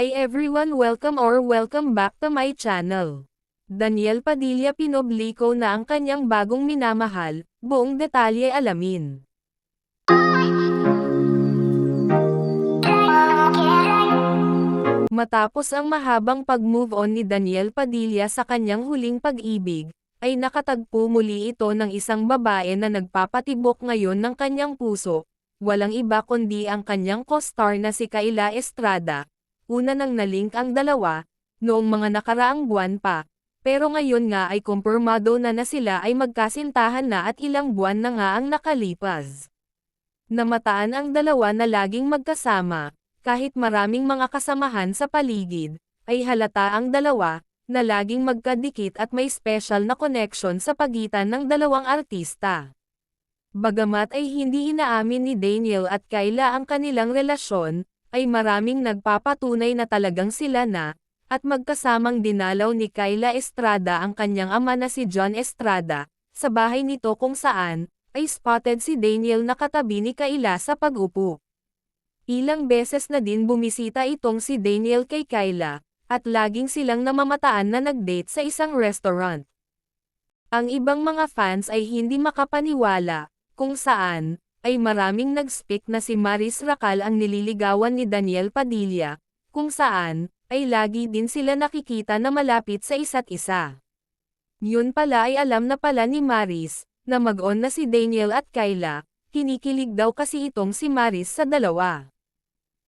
Hi everyone, welcome back to my channel. Daniel Padilla pinobliko na ang kanyang bagong minamahal, buong detalye alamin. Matapos ang mahabang pag-move on ni Daniel Padilla sa kanyang huling pag-ibig, ay nakatagpo muli ito ng isang babae na nagpapatibok ngayon ng kanyang puso, walang iba kundi ang kanyang co-star na si Kayla Estrada. Una nang nalink ang dalawa, noong mga nakaraang buwan pa, pero ngayon nga ay kumpirmado na sila ay magkasintahan na at ilang buwan na nga ang nakalipas. Namataan ang dalawa na laging magkasama, kahit maraming mga kasamahan sa paligid, ay halata ang dalawa, na laging magkadikit at may special na connection sa pagitan ng dalawang artista. Bagamat ay hindi inaamin ni Daniel at Kayla ang kanilang relasyon, ay maraming nagpapatunay na talagang sila na, at magkasamang dinalaw ni Kayla Estrada ang kanyang ama na si John Estrada, sa bahay nito kung saan, ay spotted si Daniel na katabi ni Kayla sa pag-upo. Ilang beses na din bumisita itong si Daniel kay Kayla, at laging silang namamataan na nag-date sa isang restaurant. Ang ibang mga fans ay hindi makapaniwala, kung saan, ay maraming nag-speak na si Maris Racal ang nililigawan ni Daniel Padilla, kung saan, ay lagi din sila nakikita na malapit sa isa't isa. Yun pala ay alam na pala ni Maris, na mag-on na si Daniel at Kayla, kinikilig daw kasi itong si Maris sa dalawa.